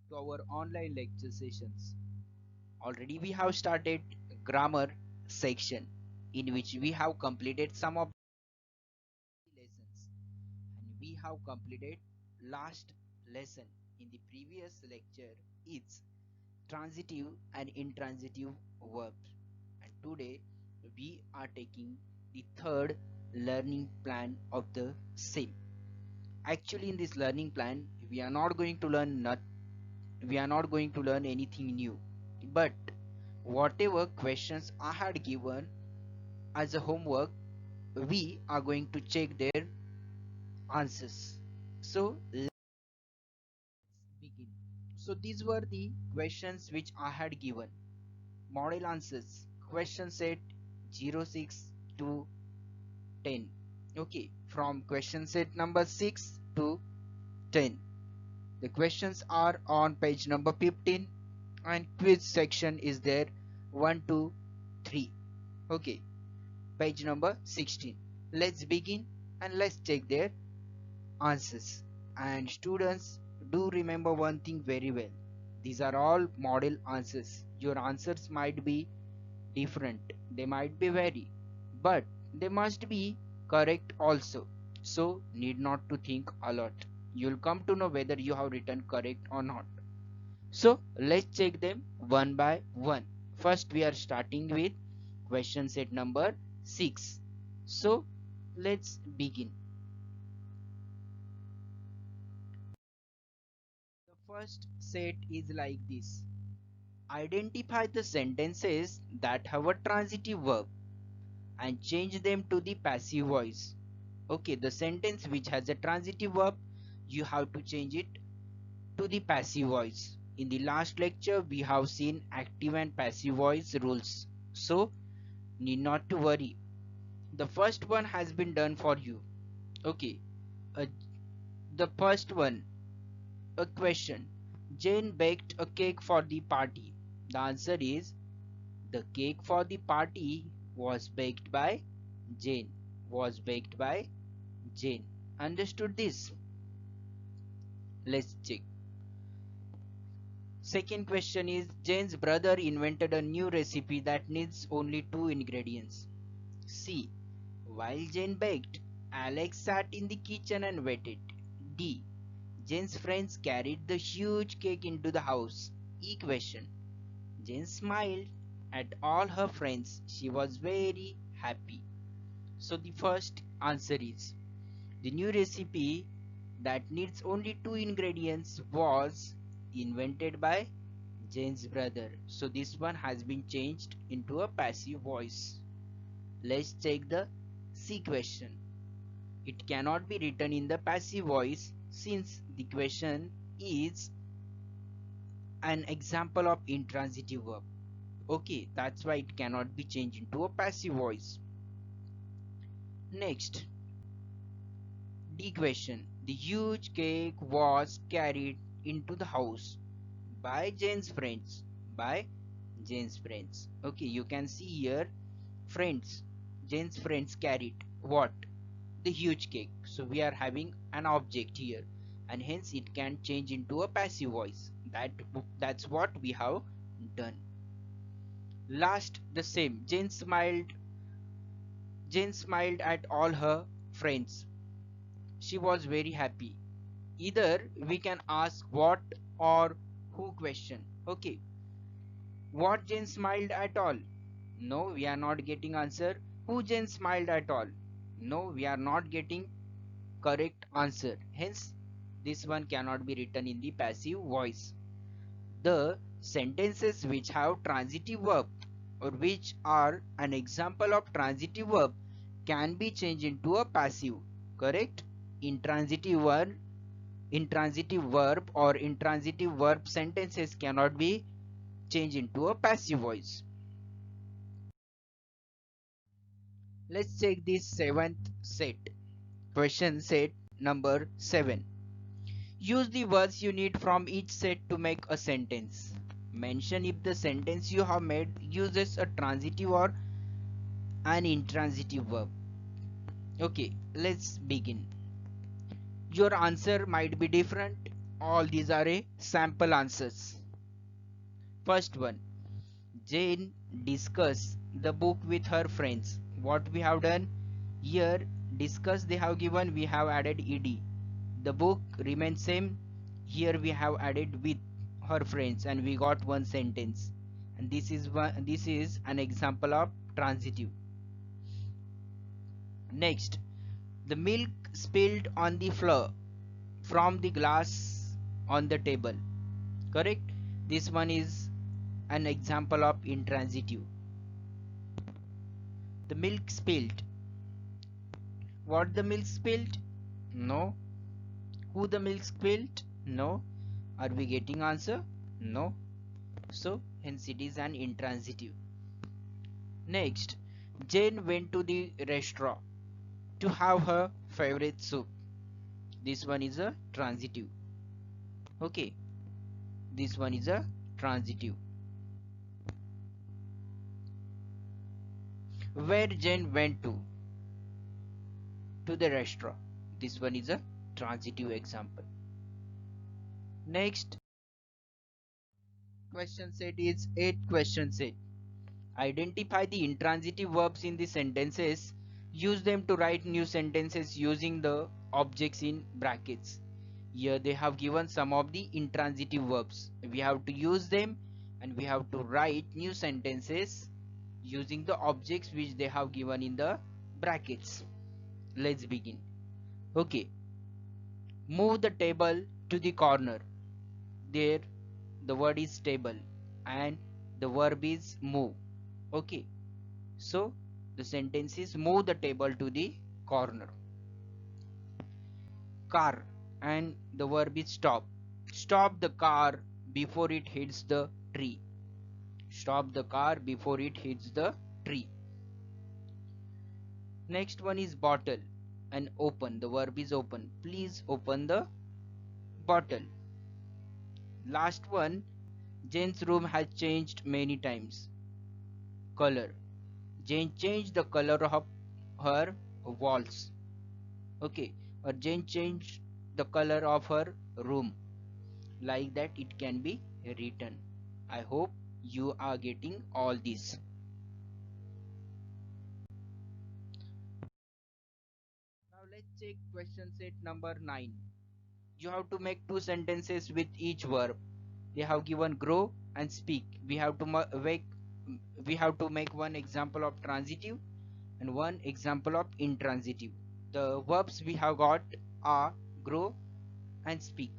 to our online lecture sessions. Already we have started grammar section in which we have completed some of the lessons, and we have completed last lesson in the previous lecture. It's transitive and intransitive verbs, and today we are taking the third learning plan of the same. Actually, in this learning plan we are not going to learn anything new, but whatever questions I had given as a homework, we are going to check their answers. So let's begin. So these were the questions which I had given. Model answers. Question set 06 to 10. Okay, from question set number 6 to 10. The questions are on page number 15, and quiz section is there 1 to 3. Okay, page number 16. Let's begin and let's check their answers. And students, do remember one thing very well. These are all model answers. Your answers might be different, they might be vary, but they must be correct also. So need not to think a lot. You'll come to know whether you have written correct or not. So let's check them one by one. First we are starting with question set number 6. So let's begin. The first set is like this. Identify the sentences that have a transitive verb and change them to the passive voice. Okay, the sentence which has a transitive verb, you have to change it to the passive voice. In the last lecture, we have seen active and passive voice rules. So, need not to worry. The first one has been done for you. Okay, uh, the first one, a question. Jane baked a cake for the party. The answer is the cake for the party was baked by Jane. Was baked by Jane. Understood this? Let's check. Second question is Jane's brother invented a new recipe that needs only two ingredients. C. While Jane baked, Alex sat in the kitchen and waited. D. Jane's friends carried the huge cake into the house. E. Question. Jane smiled at all her friends. She was very happy. So the first answer is the new recipe that needs only two ingredients was invented by Jane's brother. So this one has been changed into a passive voice. Let's check the C question. It cannot be written in the passive voice since the question is an example of intransitive verb. Okay, that's why it cannot be changed into a passive voice. Next, D question. The huge cake was carried into the house by Jane's friends. By Jane's friends. Okay, you can see here friends. Jane's friends carried what? The huge cake. So we are having an object here, and hence it can change into a passive voice. That's what we have done. Last, the same. Jane smiled at all her friends. She was very happy. Either we can ask what or who question. Okay, what Jane smiled at all? No, we are not getting answer. Who Jane smiled at all? No, we are not getting correct answer. Hence, this one cannot be written in the passive voice. The sentences which have transitive verb or which are an example of transitive verb can be changed into a passive. Correct? Intransitive verb or intransitive verb sentences cannot be changed into a passive voice. Let's check this seventh set. Question set number 7. Use the words you need from each set to make a sentence. Mention if the sentence you have made uses a transitive or an intransitive verb. Okay, let's begin. Your answer might be different. All these are a sample answers. First one, Jane discuss the book with her friends. What we have done here, discuss they have given, we have added ed. The book remains same. Here we have added with her friends and we got one sentence. And this is an example of transitive. Next, the milk spilled on the floor from the glass on the table. Correct? This one is an example of intransitive. The milk spilled. What the milk spilled? No. Who the milk spilled? No. Are we getting answer? No. So hence it is an intransitive. Next, Jane went to the restaurant to have her favorite soup. This one is a transitive. Okay. This one is a transitive. Where Jane went to the restaurant. This one is a transitive example. Next question set is 8 question set. Identify the intransitive verbs in the sentences. Use them to write new sentences using the objects in brackets. Here they have given some of the intransitive verbs. We have to use them and we have to write new sentences using the objects which they have given in the brackets. Let's begin. Okay. Move the table to the corner. There the word is table and the verb is move. Okay. So the sentence is move the table to the corner. Car and the verb is stop. Stop the car before it hits the tree. Stop the car before it hits the tree. Next one is bottle and open. The verb is open. Please open the bottle. Last one, Jane's room has changed many times. Color. Jane changed the color of her walls. Okay. Or Jane changed the color of her room. Like that it can be written. I hope you are getting all this. Now let's check question set number 9. You have to make 2 sentences with each verb. They have given grow and speak. We have to make one example of transitive and one example of intransitive. The verbs we have got are grow and speak.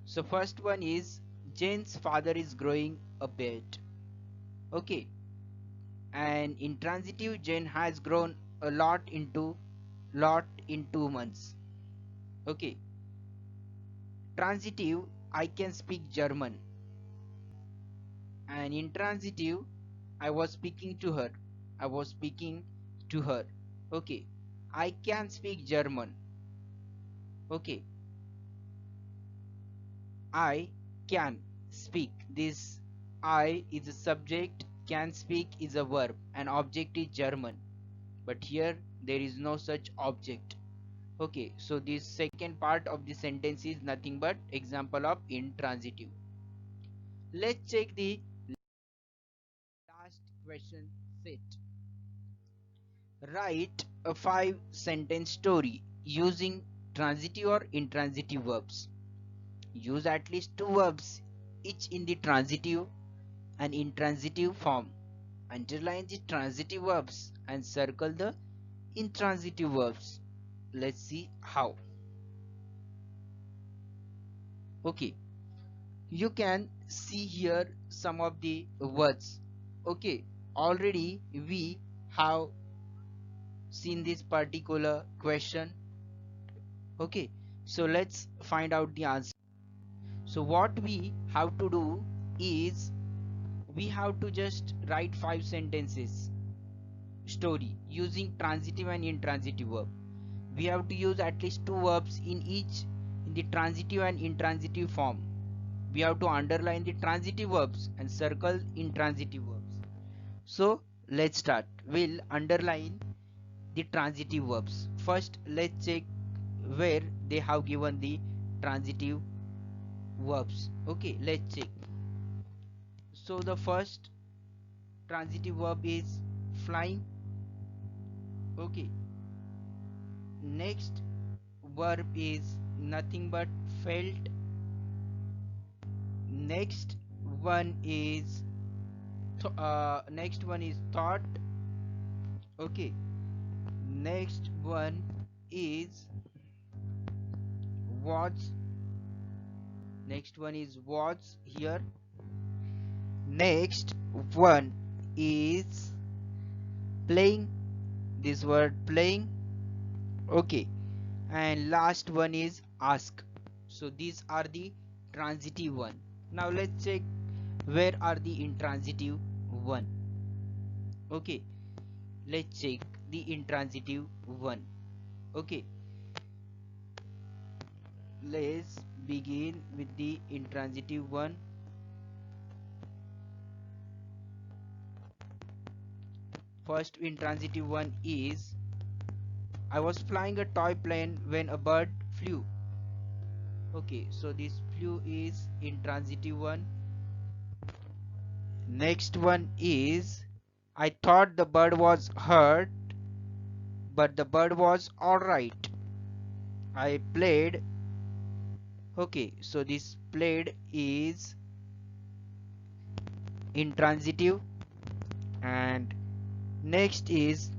So first one is Jane's father is growing a beard. Okay. And intransitive, Jane has grown a lot in 2 months. Okay. Transitive, I can speak German. And intransitive, I was speaking to her. I was speaking to her. Okay. I can speak German. Okay. I can speak. This I is a subject, can speak is a verb, and object is German. But here there is no such object. Okay, so this second part of the sentence is nothing but example of intransitive. Let's check the last question set. Write a 5-sentence story using transitive or intransitive verbs. Use at least 2 verbs each in the transitive and intransitive form. Underline the transitive verbs and circle the intransitive verbs. Let's see how. Okay, you can see here some of the words. Okay, already we have seen this particular question. Okay, so let's find out the answer. So what we have to do is we have to just write 5 sentences story using transitive and intransitive verb. We have to use at least 2 verbs in each in the transitive and intransitive form. We have to underline the transitive verbs and circle intransitive verbs. So let's start. We'll underline the transitive verbs. First let's check where they have given the transitive verbs. Okay, let's check. So the first transitive verb is flying. Okay, next verb is nothing but felt. Next one is next one is thought. Okay, next one is was. Next one is was here. Next one is playing, this word playing. Okay, and last one is ask. So these are the transitive one. Now let's check where are the intransitive one. Okay, let's check the intransitive one. Okay, let's begin with the intransitive one. First intransitive one is I was flying a toy plane when a bird flew. Okay, so this flew is intransitive one. Next one is I thought the bird was hurt, but the bird was alright. I played. Okay, so this played is intransitive. And next is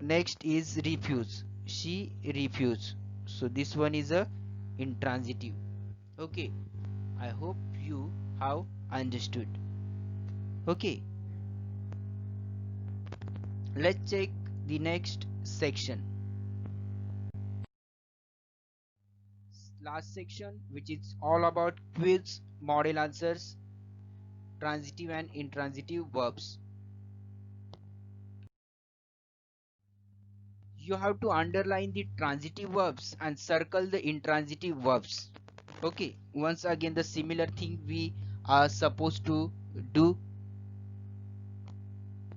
refuse. She refused. So this one is a intransitive. Okay, I hope you have understood. Okay, let's check the next section. Last section, which is all about quiz, model answers, transitive and intransitive verbs. You have to underline the transitive verbs and circle the intransitive verbs. Okay, once again the similar thing we are supposed to do.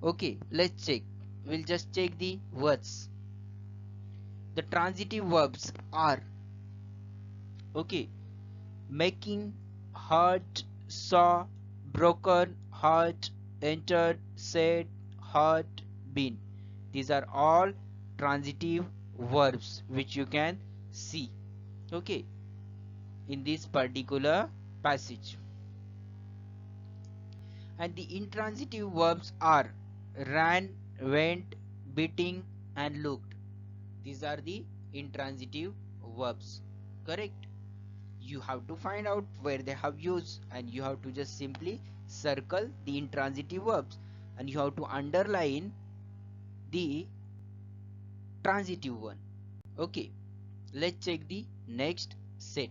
Okay, let's check. We'll just check the words. The transitive verbs are okay, making, hurt, saw, broken, hurt, entered, said, hurt, been. These are all transitive verbs which you can see. Okay, in this particular passage. And the intransitive verbs are ran, went, beating, and looked. These are the intransitive verbs. Correct? You have to find out where they have used, and you have to just simply circle the intransitive verbs, and you have to underline the transitive one. Okay, let's check the next set.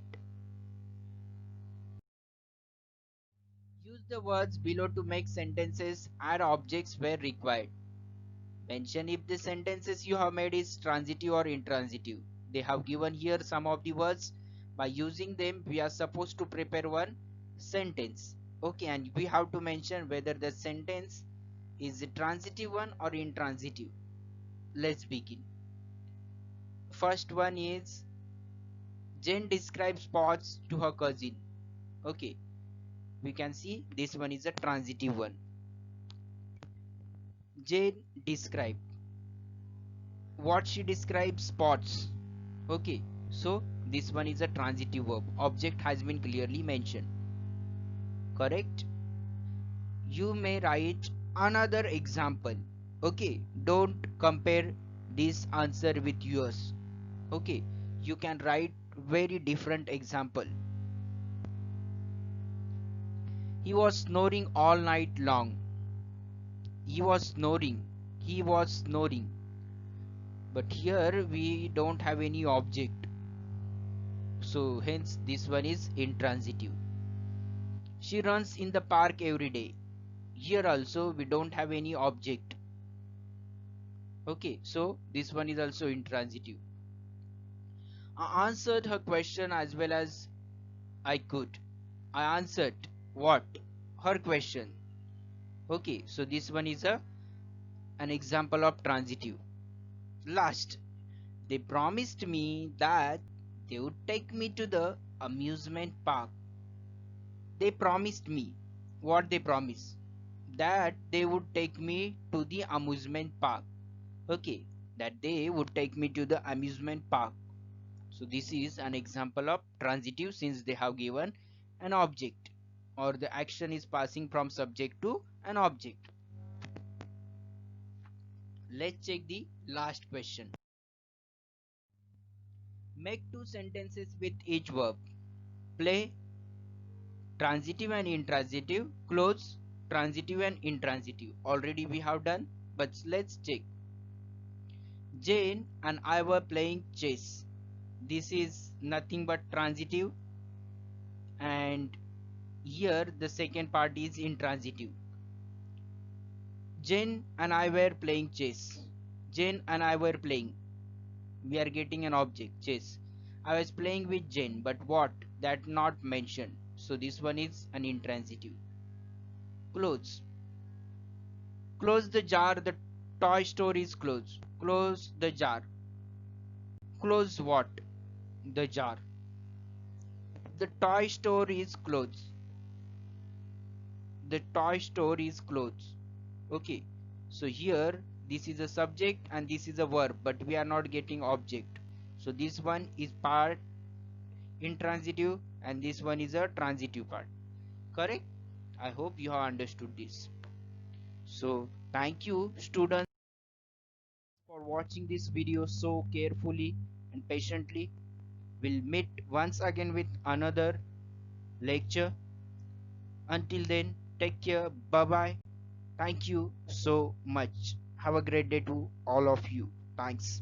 Use the words below to make sentences. Add objects where required. Mention if the sentences you have made is transitive or intransitive. They have given here some of the words. By using them, we are supposed to prepare one sentence. Okay, and we have to mention whether the sentence is a transitive one or intransitive. Let's begin. First one is Jane describes spots to her cousin. Okay, we can see this one is a transitive one. Jane described. What she describes spots. Okay, so this one is a transitive verb. Object has been clearly mentioned. Correct? You may write another example. Okay, don't compare this answer with yours. Okay, you can write very different example. He was snoring all night long. He was snoring. He was snoring. But here we don't have any object. So hence this one is intransitive. She runs in the park every day. Here also we don't have any object. Okay, so this one is also intransitive. I answered her question as well as I could. I answered what? Her question. Okay, so this one is an example of transitive. Last, They promised me that they would take me to the amusement park. They promised me. What they promised? That they would take me to the amusement park. Okay, that they would take me to the amusement park. So this is an example of transitive since they have given an object or the action is passing from subject to an object. Let's check the last question. Make two sentences with each verb. Play, transitive and intransitive. Close, transitive and intransitive. Already we have done, but let's check. Jane and I were playing chess. This is nothing but transitive, and here the second part is intransitive. Jane and I were playing chess. Jane and I were playing. We are getting an object, chess. I was playing with Jane, but what? That not mentioned. So this one is an intransitive. Close. Close the jar. The toy store is closed. Close the jar. Close what? The jar. The toy store is closed. The toy store is closed. Okay, so here this is a subject and this is a verb, but we are not getting object. So this one is part intransitive and this one is a transitive part. Correct? I hope you have understood this. So thank you students for watching this video so carefully and patiently. We'll meet once again with another lecture. Until then, take care. Bye bye. Thank you so much. Have a great day to all of you. Thanks.